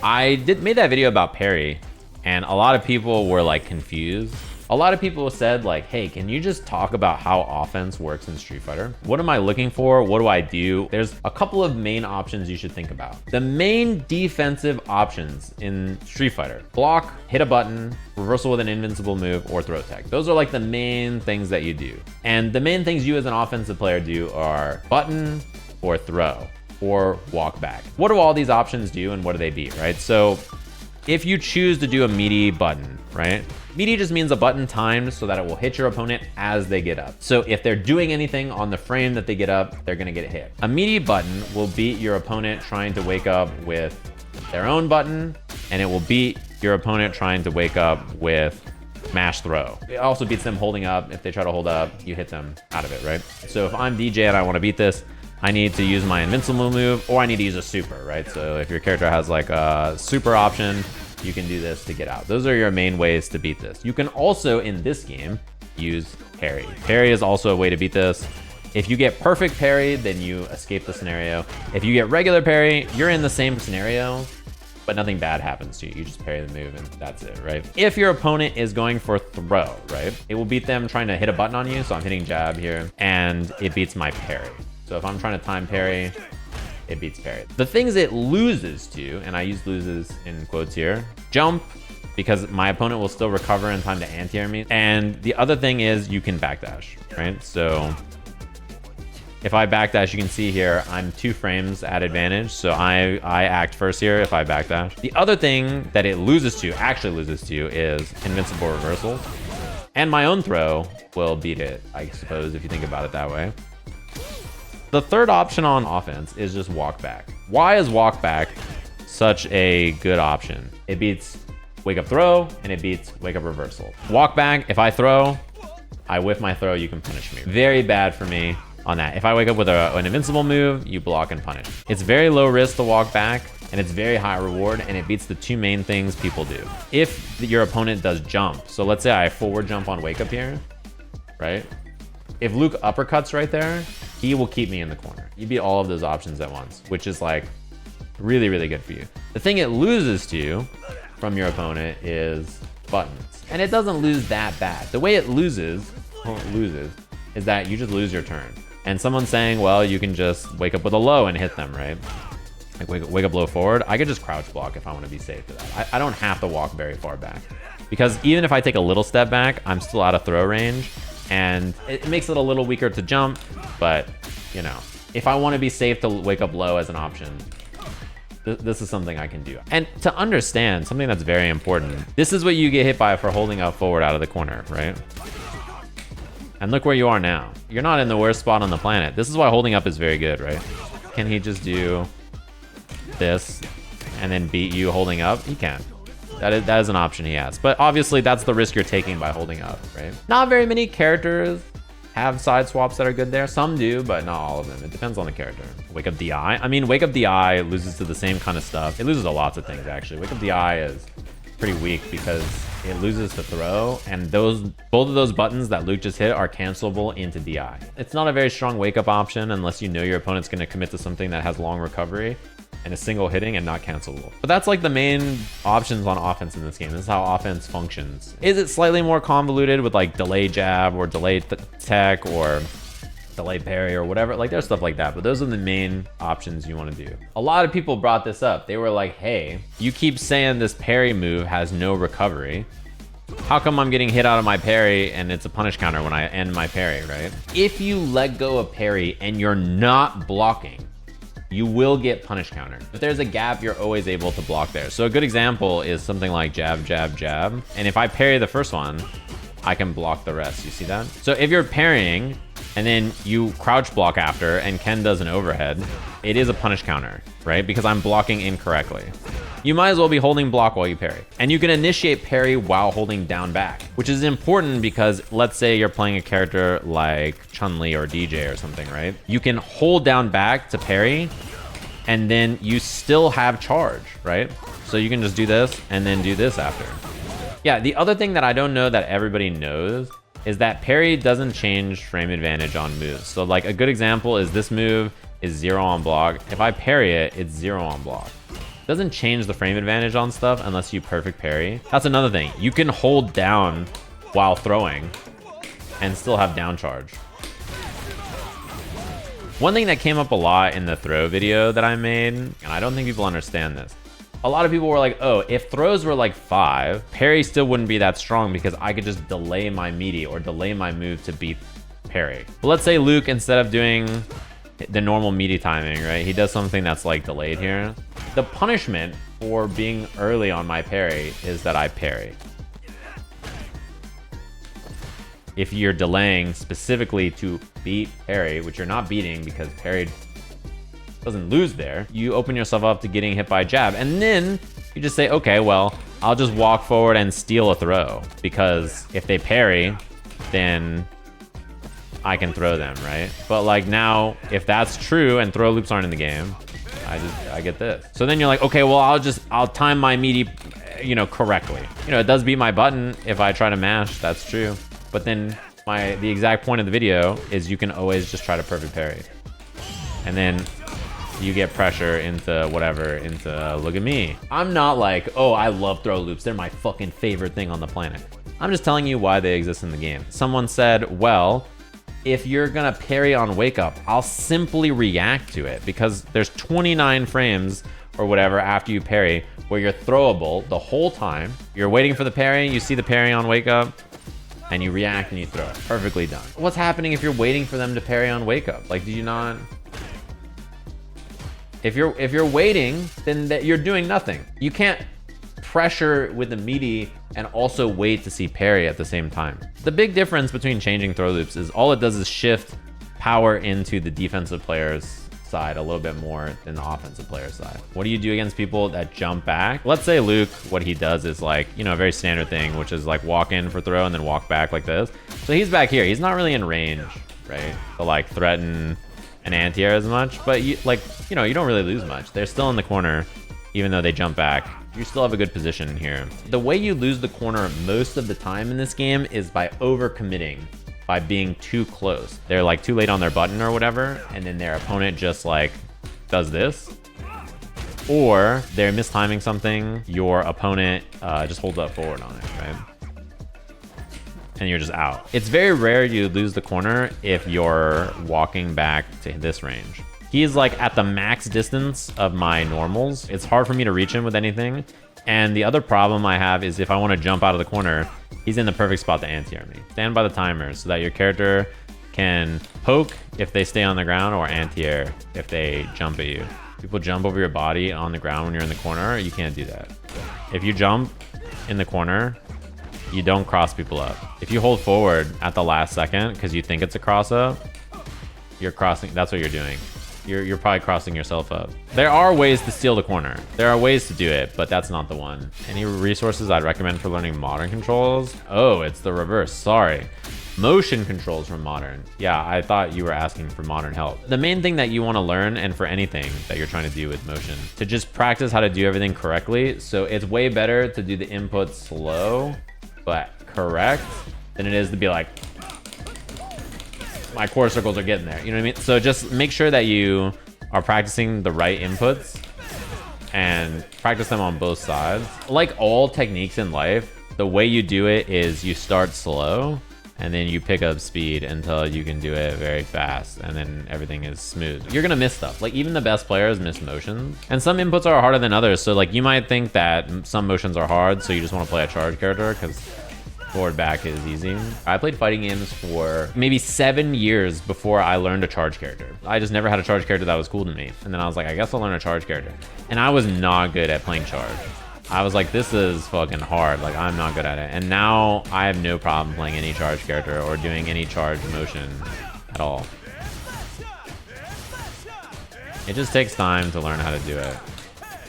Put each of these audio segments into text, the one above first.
I made that video about parry, and a lot of people were like confused. A lot of people said like, hey, can you just talk about how offense works in Street Fighter? What am I looking for? What do I do? There's a couple of main options you should think about. The main defensive options in Street Fighter: block, hit a button, reversal with an invincible move, or throw tech. Those are like the main things that you do. And the main things you as an offensive player do are button or throw or walk back. What do all these options do and what do they beat, right? So if you choose to do a meaty button, right? Meaty just means a button timed so that it will hit your opponent as they get up. So if they're doing anything on the frame that they get up, they're gonna get hit. A meaty button will beat your opponent trying to wake up with their own button, and it will beat your opponent trying to wake up with mash throw. It also beats them holding up. If they try to hold up, you hit them out of it, right? So if I'm DJ and I wanna beat this, I need to use my invincible move, or I need to use a super, right? So if your character has like a super option, you can do this to get out. Those are your main ways to beat this. You can also, in this game, use parry. Parry is also a way to beat this. If you get perfect parry, then you escape the scenario. If you get regular parry, you're in the same scenario, but nothing bad happens to you. You just parry the move and that's it, right? If your opponent is going for throw, right? It will beat them trying to hit a button on you. So I'm hitting jab here, and it beats my parry. So if I'm trying to time parry, it beats parry. The things it loses to, and I use loses in quotes here: jump, because my opponent will still recover in time to anti-air me. And the other thing is you can backdash, right? So if I backdash, you can see here, I'm 2 frames at advantage. So I act first here if I backdash. The other thing that it actually loses to is invincible reversals. And my own throw will beat it, I suppose, if you think about it that way. The third option on offense is just walk back. Why is walk back such a good option? It beats wake up throw, and it beats wake up reversal. Walk back, if I throw, I whiff my throw, you can punish me. Very bad for me on that. If I wake up with an invincible move, you block and punish. It's very low risk to walk back, and it's very high reward, and it beats the 2 main things people do. If your opponent does jump, so let's say I forward jump on wake up here, right? If Luke uppercuts right there, he will keep me in the corner. You beat all of those options at once, which is like really, really good for you. The thing it loses to from your opponent is buttons. And it doesn't lose that bad. The way it loses is that you just lose your turn. And someone's saying, well, you can just wake up with a low and hit them, right? Like wake up low forward. I could just crouch block if I want to be safe to that. I don't have to walk very far back, because even if I take a little step back, I'm still out of throw range. And it makes it a little weaker to jump, but you know, if I want to be safe to wake up low as an option, this is something I can do. And to understand something that's very important, this is what you get hit by for holding up forward out of the corner, right? And look where you are now. You're not in the worst spot on the planet. This is why holding up is very good, right? Can he just do this and then beat you holding up? He can. That is an option he has. But obviously that's the risk you're taking by holding up, right? Not very many characters have side swaps that are good there. Some do, but not all of them. It depends on the character. Wake up DI. I mean, Wake up DI loses to the same kind of stuff. It loses to lots of things, actually. Wake up DI is pretty weak because it loses to throw, and both of those buttons that Luke just hit are cancelable into DI. It's not a very strong wake up option unless you know your opponent's going to commit to something that has long recovery and a single hitting and not cancelable. But that's like the main options on offense in this game. This is how offense functions. Is it slightly more convoluted with like delay jab or delay tech or delay parry or whatever? Like there's stuff like that, but those are the main options you want to do. A lot of people brought this up. They were like, hey, you keep saying this parry move has no recovery. How come I'm getting hit out of my parry and it's a punish counter when I end my parry, right? If you let go of parry and you're not blocking, you will get punish counter. If there's a gap, you're always able to block there. So a good example is something like jab, jab, jab. And if I parry the first one, I can block the rest. You see that? So if you're parrying and then you crouch block after and Ken does an overhead, it is a punish counter, right? Because I'm blocking incorrectly. You might as well be holding block while you parry. And you can initiate parry while holding down back, which is important because let's say you're playing a character like Chun-Li or DJ or something, right? You can hold down back to parry and then you still have charge, right? So you can just do this and then do this after. Yeah, the other thing that I don't know that everybody knows is that parry doesn't change frame advantage on moves. So like a good example is this move is 0 on block. If I parry it, it's 0 on block. Doesn't change the frame advantage on stuff unless you perfect parry. That's another thing. You can hold down while throwing and still have down charge. One thing that came up a lot in the throw video that I made, and I don't think people understand this. A lot of people were like, oh, if throws were like 5, parry still wouldn't be that strong because I could just delay my meaty or delay my move to beat parry. But let's say Luke, instead of doing the normal meaty timing, right, he does something that's like delayed here. The punishment for being early on my parry is that I parry. If you're delaying specifically to beat parry, which you're not beating because parry doesn't lose there, you open yourself up to getting hit by a jab. And then you just say, okay, well, I'll just walk forward and steal a throw, because if they parry, then I can throw them, right? But like now, if that's true and throw loops aren't in the game, I get this. So then you're like, okay, well, I'll time my meaty, you know, correctly. You know, it does beat my button if I try to mash, that's true. But then the exact point of the video is you can always just try to perfect parry. And then you get pressure into whatever, into look at me. I'm not like, oh, I love throw loops. They're my fucking favorite thing on the planet. I'm just telling you why they exist in the game. Someone said, well, if you're gonna parry on wake up, I'll simply react to it because there's 29 frames or whatever after you parry where you're throwable the whole time. You're waiting for the parry, you see the parry on wake up, and you react and you throw it. Perfectly done. What's happening if you're waiting for them to parry on wake up? Like, do you not? If you're waiting, then you're doing nothing. You can't pressure with the meaty and also wait to see parry at the same time. The big difference between changing throw loops is all it does is shift power into the defensive player's side a little bit more than the offensive player's side. What do you do against people that jump back? Let's say Luke, what he does is like, you know, a very standard thing, which is like walk in for throw and then walk back like this. So he's back here. He's not really in range, right, to like threaten an anti-air as much, but you know, you don't really lose much. They're still in the corner, even though they jump back. You still have a good position here. The way you lose the corner most of the time in this game is by overcommitting, by being too close. They're like too late on their button or whatever, and then their opponent just like does this. Or they're mistiming something, your opponent just holds up forward on it, right? And you're just out. It's very rare you lose the corner if you're walking back to this range. He's like at the max distance of my normals. It's hard for me to reach him with anything. And the other problem I have is if I want to jump out of the corner, he's in the perfect spot to anti-air me. Stand by the timer so that your character can poke if they stay on the ground or anti-air if they jump at you. People jump over your body on the ground when you're in the corner. You can't do that. If you jump in the corner, you don't cross people up. If you hold forward at the last second because you think it's a cross up, you're crossing. That's what you're doing. You're probably crossing yourself up. There are ways to steal the corner. There are ways to do it, but that's not the one. Any resources I'd recommend for learning modern controls? Oh, it's the reverse. Sorry. Motion controls from modern. Yeah, I thought you were asking for modern help. The main thing that you want to learn, and for anything that you're trying to do with motion, to just practice how to do everything correctly. So it's way better to do the input slow, but correct, than it is to be like, my core circles are getting there. You know what I mean? So just make sure that you are practicing the right inputs and practice them on both sides. Like all techniques in life, the way you do it is you start slow and then you pick up speed until you can do it very fast, and then everything is smooth. You're gonna miss stuff. Like even the best players miss motions, and some inputs are harder than others. So like you might think that some motions are hard, so you just want to play a charge character because forward back is easy. I played fighting games for maybe 7 years before I learned a charge character. I just never had a charge character that was cool to me. And then I was like, I guess I'll learn a charge character. And I was not good at playing charge. I was like, this is fucking hard. Like, I'm not good at it. And now I have no problem playing any charge character or doing any charge motion at all. It just takes time to learn how to do it.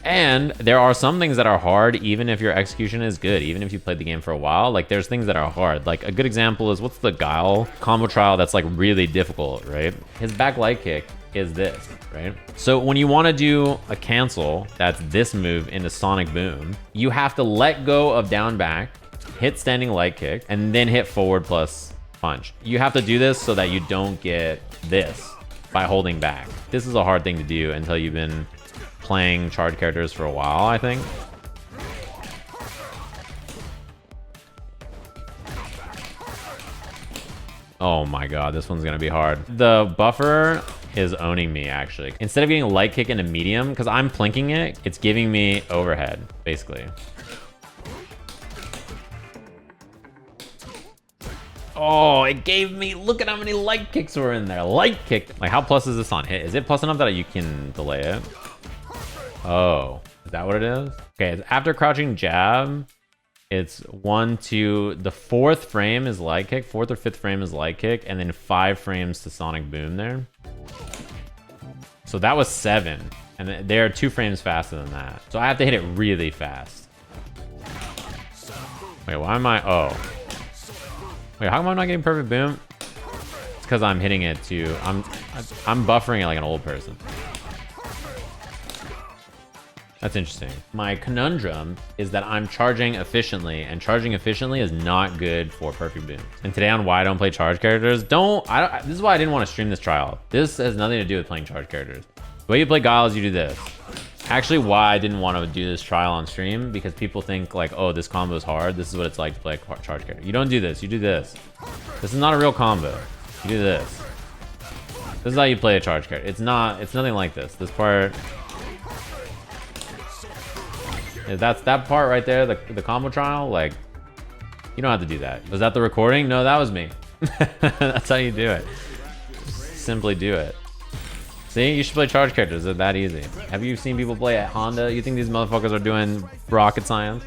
And there are some things that are hard, even if your execution is good, even if you played the game for a while. Like, there's things that are hard. Like, a good example is, what's the Guile combo trial that's, like, really difficult, right? His back light kick is this, right? So when you want to do a cancel, that's this move into Sonic Boom, you have to let go of down back, hit standing light kick, and then hit forward plus punch. You have to do this so that you don't get this by holding back. This is a hard thing to do until you've been playing charge characters for a while, I think. Oh my god, this one's gonna be hard. The buffer is owning me, actually. Instead of getting light kick into medium, because I'm plinking it, it's giving me overhead, basically. Oh, it gave me, look at how many light kicks were in there. Light kick. Like, how plus is this on hit? Is it plus enough that you can delay it? Oh, is that what it is? Okay, it's after crouching jab. It's 1, 2, the 4th frame is light kick, 4th or 5th frame is light kick, and then 5 frames to sonic boom there. So that was 7, and they're 2 frames faster than that. So I have to hit it really fast. Wait, why am I, oh. Wait, how come I'm not getting perfect boom? It's because I'm hitting it too. I'm buffering it like an old person. That's interesting. My conundrum is that I'm charging efficiently, and charging efficiently is not good for perfect boom. And today on why I don't play charge characters, this is why I didn't want to stream this trial. This has nothing to do with playing charge characters. The way you play Guile is you do this. Actually, why I didn't want to do this trial on stream, because people think like, oh, this combo is hard. This is what it's like to play a charge character. You don't do this, you do this. This is not a real combo. You do this. This is how you play a charge character. It's nothing like this. This part, that's that part right there, the combo trial, like, you don't have to do that. Was that the recording? No, that was me. That's how you do it. Just simply do it. See, you should play charge characters. They're that easy. Have you seen people play at Honda? You think these motherfuckers are doing rocket science?